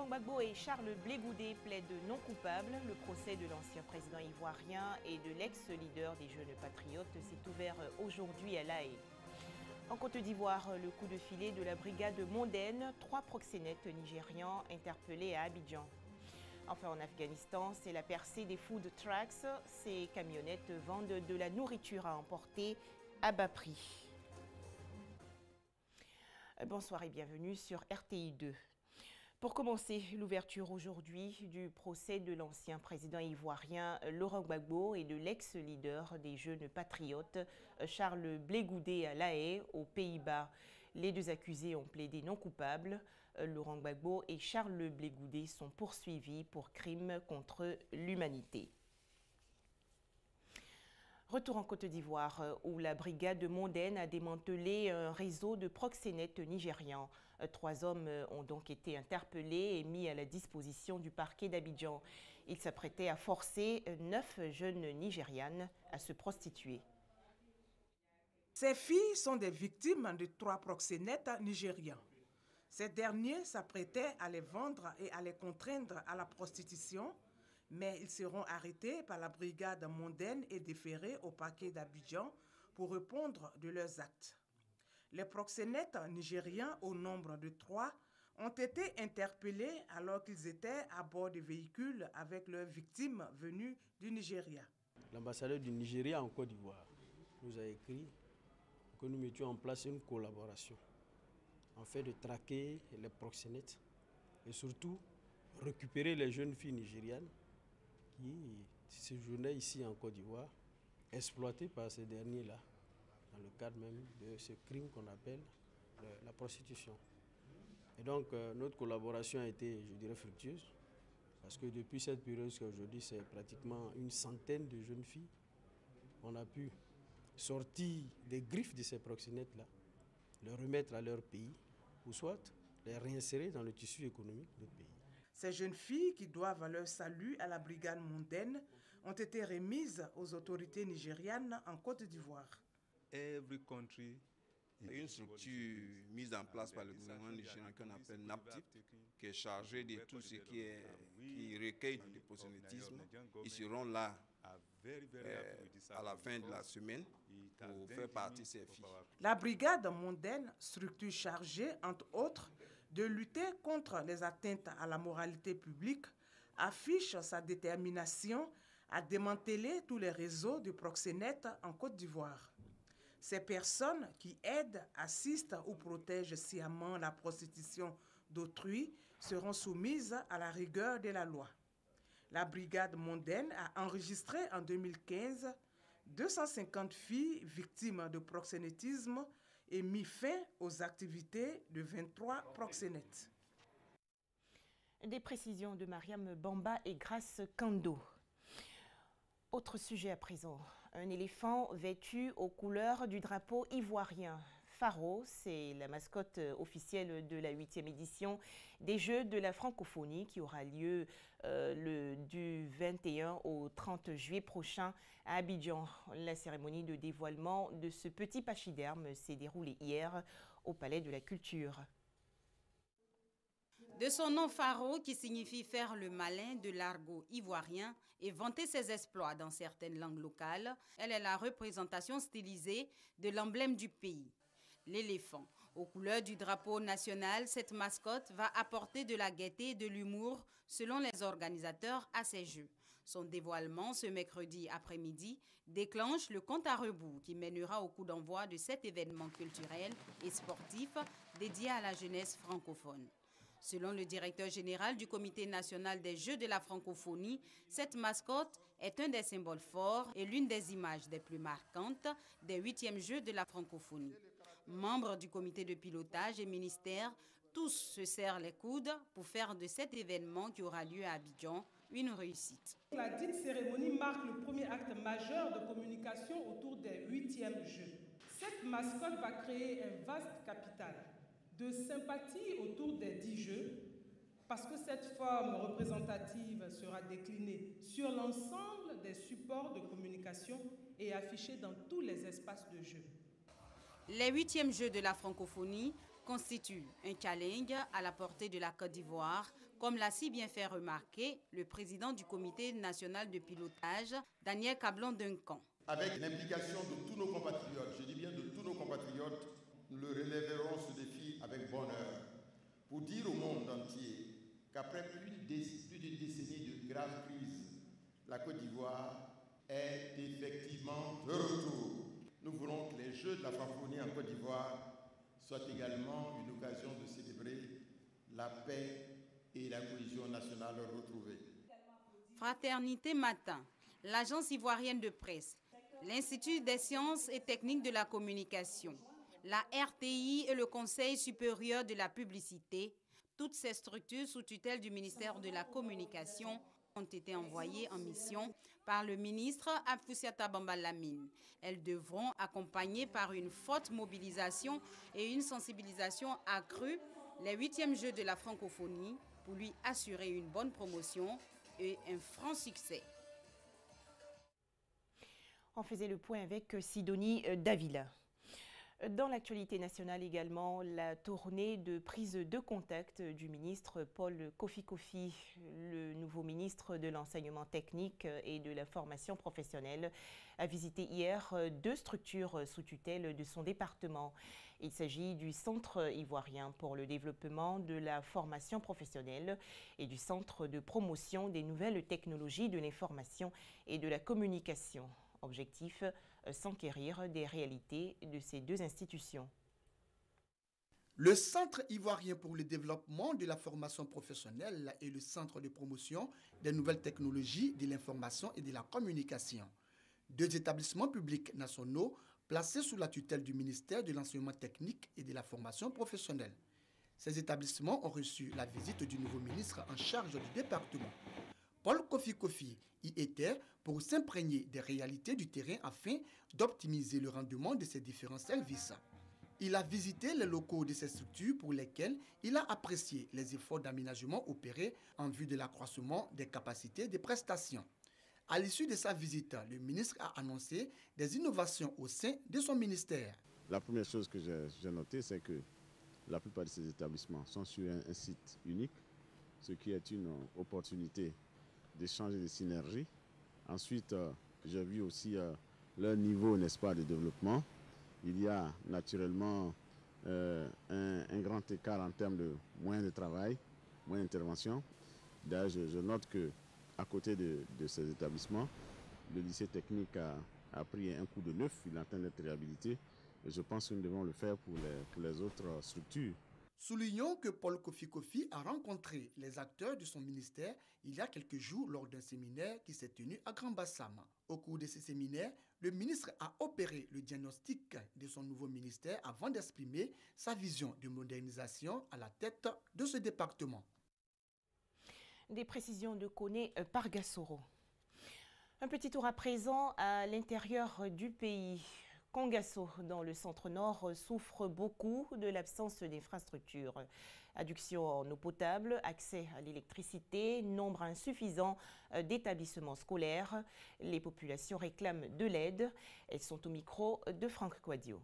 Laurent Gbagbo et Charles Blé Goudé plaident non coupables. Le procès de l'ancien président ivoirien et de l'ex-leader des Jeunes Patriotes s'est ouvert aujourd'hui à La Haye. En Côte d'Ivoire, le coup de filet de la brigade mondaine, 3 proxénètes nigérians interpellés à Abidjan. Enfin, en Afghanistan, c'est la percée des food trucks. Ces camionnettes vendent de la nourriture à emporter à bas prix. Bonsoir et bienvenue sur RTI 2. Pour commencer, l'ouverture aujourd'hui du procès de l'ancien président ivoirien Laurent Gbagbo et de l'ex-leader des Jeunes Patriotes Charles Blé Goudé à La Haye, aux Pays-Bas. Les deux accusés ont plaidé non coupables. Laurent Gbagbo et Charles Blé Goudé sont poursuivis pour crimes contre l'humanité. Retour en Côte d'Ivoire, où la brigade mondaine a démantelé un réseau de proxénètes nigérians. 3 hommes ont donc été interpellés et mis à la disposition du parquet d'Abidjan. Ils s'apprêtaient à forcer 9 jeunes Nigérianes à se prostituer. Ces filles sont des victimes de 3 proxénètes nigérians. Ces derniers s'apprêtaient à les vendre et à les contraindre à la prostitution, mais ils seront arrêtés par la brigade mondaine et déférés au parquet d'Abidjan pour répondre de leurs actes. Les proxénètes nigérians, au nombre de 3, ont été interpellés alors qu'ils étaient à bord de véhicules avec leurs victimes venues du Nigeria. L'ambassadeur du Nigeria en Côte d'Ivoire nous a écrit que nous mettions en place une collaboration en fait de traquer les proxénètes et surtout récupérer les jeunes filles nigérianes qui séjournaient ici en Côte d'Ivoire, exploitées par ces derniers-là, dans le cadre même de ce crime qu'on appelle la prostitution. Et donc notre collaboration a été, je dirais, fructueuse, parce que depuis cette période jusqu'à aujourd'hui, c'est pratiquement une centaine de jeunes filles qu'on a pu sortir des griffes de ces proxénètes-là, les remettre à leur pays, ou soit les réinsérer dans le tissu économique de notre pays. Ces jeunes filles, qui doivent leur salut à la brigade mondaine, ont été remises aux autorités nigérianes en Côte d'Ivoire. Une structure mise en place par le gouvernement nigérien qu'on appelle NAPTIP, qui est chargée de tout ce qui recueille du proxénétisme. Ils seront là à la fin de la semaine pour faire partie de ces filles. La brigade mondaine, structure chargée, entre autres, de lutter contre les atteintes à la moralité publique, affiche sa détermination à démanteler tous les réseaux de proxénètes en Côte d'Ivoire. Ces personnes qui aident, assistent ou protègent sciemment la prostitution d'autrui seront soumises à la rigueur de la loi. La brigade mondaine a enregistré en 2015 250 filles victimes de proxénétisme et mis fin aux activités de 23 proxénètes. Des précisions de Mariam Bamba et Grace Kando. Autre sujet à présent, un éléphant vêtu aux couleurs du drapeau ivoirien. Pharo, c'est la mascotte officielle de la 8e édition des Jeux de la francophonie qui aura lieu du 21 au 30 juillet prochain à Abidjan. La cérémonie de dévoilement de ce petit pachyderme s'est déroulée hier au Palais de la Culture. De son nom Pharo, qui signifie faire le malin de l'argot ivoirien et vanter ses exploits dans certaines langues locales, elle est la représentation stylisée de l'emblème du pays, l'éléphant. Aux couleurs du drapeau national, cette mascotte va apporter de la gaieté et de l'humour selon les organisateurs à ces Jeux. Son dévoilement ce mercredi après-midi déclenche le compte à rebours qui mènera au coup d'envoi de cet événement culturel et sportif dédié à la jeunesse francophone. Selon le directeur général du Comité national des Jeux de la francophonie, cette mascotte est un des symboles forts et l'une des images des plus marquantes des 8e Jeux de la francophonie. Membres du comité de pilotage et ministères, tous se serrent les coudes pour faire de cet événement qui aura lieu à Abidjan une réussite. La dite cérémonie marque le premier acte majeur de communication autour des 8e Jeux. Cette mascotte va créer un vaste capital de sympathie autour des 10 Jeux, parce que cette forme représentative sera déclinée sur l'ensemble des supports de communication et affichée dans tous les espaces de jeu. Les 8e Jeux de la francophonie constituent un challenge à la portée de la Côte d'Ivoire comme l'a si bien fait remarquer le président du comité national de pilotage, Daniel Cablon-Duncan. Avec l'implication de tous nos compatriotes, je dis bien de tous nos compatriotes, nous le relèverons ce défi avec bonheur pour dire au monde entier qu'après plus d'une décennie de graves crises, la Côte d'Ivoire est effectivement de retour. Nous voulons que les Jeux de la francophonie en Côte d'Ivoire soient également une occasion de célébrer la paix et la cohésion nationale retrouvée. Fraternité Matin, l'agence ivoirienne de presse, l'Institut des sciences et techniques de la communication, la RTI et le Conseil supérieur de la publicité, toutes ces structures sous tutelle du ministère de la Communication ont été envoyées en mission par le ministre Afoussiata Bamba Lamine. Elles devront, accompagnées par une forte mobilisation et une sensibilisation accrue, les 8e Jeux de la francophonie pour lui assurer une bonne promotion et un franc succès. On faisait le point avec Sidonie Davila. Dans l'actualité nationale également, la tournée de prise de contact du ministre Paul Kofi, le nouveau ministre de l'enseignement technique et de la formation professionnelle, a visité hier 2 structures sous tutelle de son département. Il s'agit du Centre ivoirien pour le développement de la formation professionnelle et du Centre de promotion des nouvelles technologies de l'information et de la communication. Objectif, s'enquérir des réalités de ces 2 institutions. Le Centre ivoirien pour le développement de la formation professionnelle et le Centre de promotion des nouvelles technologies de l'information et de la communication. 2 établissements publics nationaux placés sous la tutelle du ministère de l'enseignement technique et de la formation professionnelle. Ces établissements ont reçu la visite du nouveau ministre en charge du département. Paul Kofi y était pour s'imprégner des réalités du terrain afin d'optimiser le rendement de ces différents services. Il a visité les locaux de ces structures pour lesquels il a apprécié les efforts d'aménagement opérés en vue de l'accroissement des capacités de prestation. À l'issue de sa visite, le ministre a annoncé des innovations au sein de son ministère. La première chose que j'ai notée, c'est que la plupart de ces établissements sont sur un site unique, ce qui est une opportunité d'échanger des synergies. Ensuite, j'ai vu aussi leur niveau, n'est-ce pas, de développement. Il y a naturellement un grand écart en termes de moyens de travail, moyens d'intervention. D'ailleurs, je note qu'à côté de ces établissements, le lycée technique a pris un coup de neuf, il est en train d'être réhabilité. Et je pense que nous devons le faire pour les autres structures. Soulignons que Paul Kofi a rencontré les acteurs de son ministère il y a quelques jours lors d'un séminaire qui s'est tenu à Grand Bassam. Au cours de ce séminaire, le ministre a opéré le diagnostic de son nouveau ministère avant d'exprimer sa vision de modernisation à la tête de ce département. Des précisions de Koné Pargassoro. Un petit tour à présent à l'intérieur du pays. Kongasso, dans le centre-nord, souffre beaucoup de l'absence d'infrastructures. Adduction en eau potable, accès à l'électricité, nombre insuffisant d'établissements scolaires. Les populations réclament de l'aide. Elles sont au micro de Franck Quadio.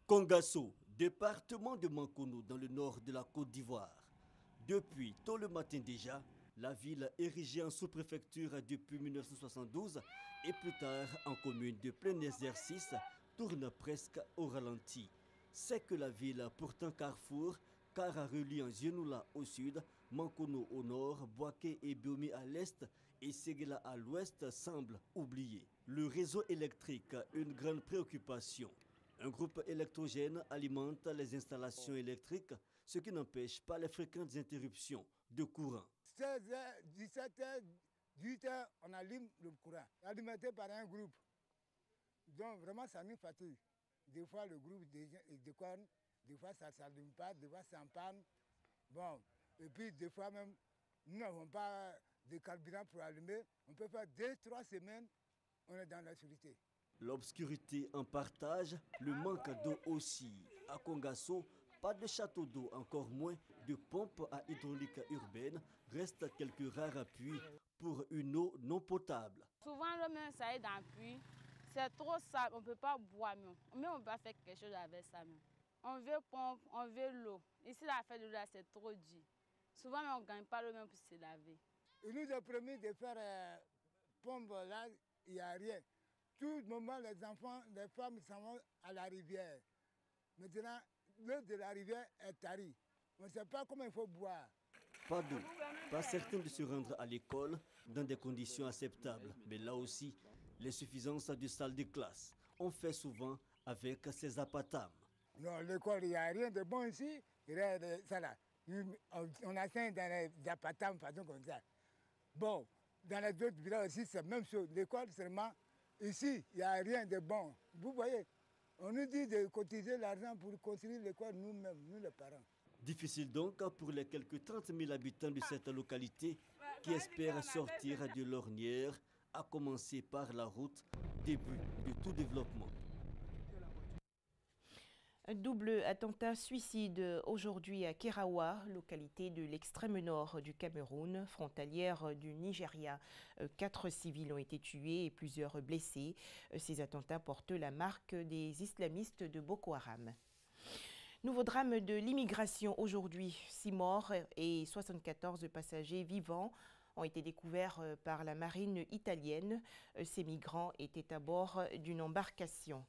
Kongasso, département de Mankono, dans le nord de la Côte d'Ivoire. Depuis tôt le matin déjà, la ville érigée en sous-préfecture depuis 1972 et plus tard en commune de plein exercice tourne presque au ralenti. C'est que la ville, pourtant carrefour, car à reliant Zenoula au sud, Mankono au nord, Boaké et Biomi à l'est et Séguéla à l'ouest, semble oublié. Le réseau électrique, une grande préoccupation. Un groupe électrogène alimente les installations électriques, ce qui n'empêche pas les fréquentes interruptions de courant. 16h, 17h, 18h, on allume le courant, alimenté par un groupe. Donc vraiment, ça nous fatigue. Des fois, le groupe déconne, des fois, ça ne s'allume pas, des fois, c'est en panne. Bon, et puis des fois même, nous n'avons pas de carburant pour allumer. On peut faire 2-3 semaines, on est dans la sécurité. L'obscurité en partage, le manque d'eau aussi. À Kongasso, pas de château d'eau, encore moins de pompes à hydraulique urbaine. Restent quelques rares appuis pour une eau non potable. Souvent, le même ça est dans le puits. C'est trop sale, on ne peut pas boire, mais on va faire quelque chose avec ça. On veut pompe, on veut l'eau. Ici, la fête de l'eau, c'est trop dur. Souvent, on ne gagne pas l'eau même pour se laver. Il nous a promis de faire pompe là, il n'y a rien. Tout le moment, les enfants, les femmes s'en vont à la rivière. Maintenant, l'eau de la rivière est tarie. On ne sait pas comment il faut boire. Pas d'eau, pas certain de se rendre à l'école dans des conditions acceptables. Mais là aussi, l'insuffisance de salles de classe. On fait souvent avec ces apatames. Non, l'école, il n'y a rien de bon ici. Il y a ça là. On enseigne dans les apatames, façon comme ça. Bon, dans les autres villages aussi, c'est la même chose. L'école, seulement, ici, il n'y a rien de bon. Vous voyez, on nous dit de cotiser l'argent pour construire l'école nous-mêmes, nous les parents. Difficile donc pour les quelques 30 000 habitants de cette localité qui espèrent sortir de l'ornière, à commencer par la route, début de tout développement. Un double attentat suicide aujourd'hui à Kerawa, localité de l'extrême nord du Cameroun, frontalière du Nigeria. 4 civils ont été tués et plusieurs blessés. Ces attentats portent la marque des islamistes de Boko Haram. Nouveau drame de l'immigration aujourd'hui. 6 morts et 74 passagers vivants ont été découverts par la marine italienne. Ces migrants étaient à bord d'une embarcation.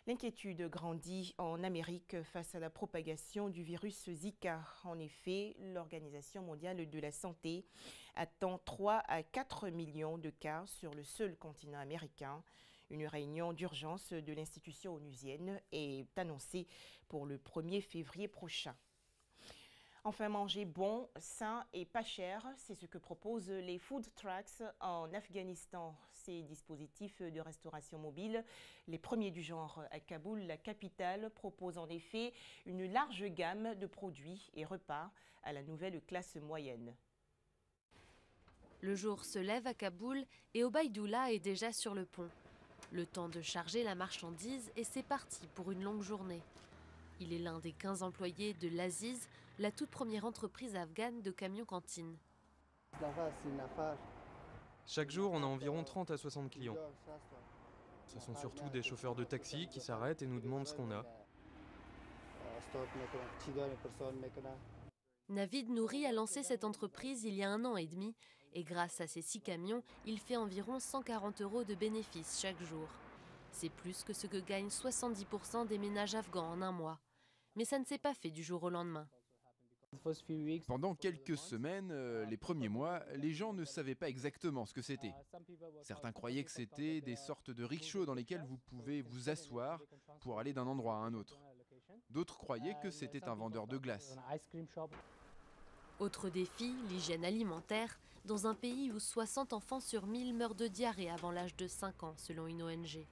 L'inquiétude grandit en Amérique face à la propagation du virus Zika. En effet, l'Organisation mondiale de la santé attend 3 à 4 millions de cas sur le seul continent américain. Une réunion d'urgence de l'institution onusienne est annoncée pour le 1er février prochain. Enfin, manger bon, sain et pas cher, c'est ce que proposent les food trucks en Afghanistan. Ces dispositifs de restauration mobile, les premiers du genre à Kaboul, la capitale, proposent en effet une large gamme de produits et repas à la nouvelle classe moyenne. Le jour se lève à Kaboul et Obaïdoula est déjà sur le pont. Le temps de charger la marchandise et c'est parti pour une longue journée. Il est l'un des 15 employés de l'Aziz, la toute première entreprise afghane de camions-cantines. Chaque jour, on a environ 30 à 60 clients. Ce sont surtout des chauffeurs de taxi qui s'arrêtent et nous demandent ce qu'on a. Navid Nouri a lancé cette entreprise il y a 1 an et demi et grâce à ses 6 camions, il fait environ 140 € de bénéfices chaque jour. C'est plus que ce que gagnent 70% des ménages afghans en un mois. Mais ça ne s'est pas fait du jour au lendemain. Pendant quelques semaines, les premiers mois, les gens ne savaient pas exactement ce que c'était. Certains croyaient que c'était des sortes de rickshaws dans lesquels vous pouvez vous asseoir pour aller d'un endroit à un autre. D'autres croyaient que c'était un vendeur de glace. Autre défi, l'hygiène alimentaire, dans un pays où 60 enfants sur 1000 meurent de diarrhée avant l'âge de 5 ans, selon une ONG.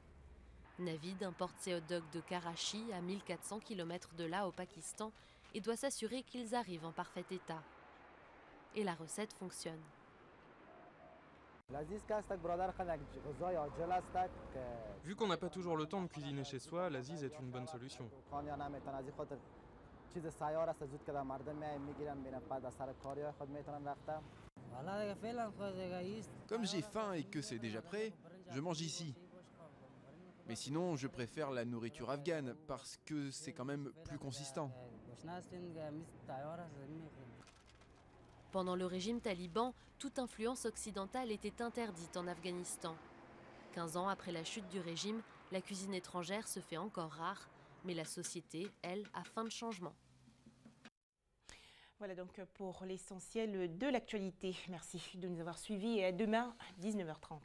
Navid importe ses hot dogs de Karachi, à 1400 km de là, au Pakistan, et doit s'assurer qu'ils arrivent en parfait état. Et la recette fonctionne. Vu qu'on n'a pas toujours le temps de cuisiner chez soi, l'Aziz est une bonne solution. Comme j'ai faim et que c'est déjà prêt, je mange ici. Mais sinon, je préfère la nourriture afghane parce que c'est quand même plus consistant. Pendant le régime taliban, toute influence occidentale était interdite en Afghanistan. 15 ans après la chute du régime, la cuisine étrangère se fait encore rare, mais la société, elle, a faim de changement. Voilà donc pour l'essentiel de l'actualité. Merci de nous avoir suivis et à demain, 19h30.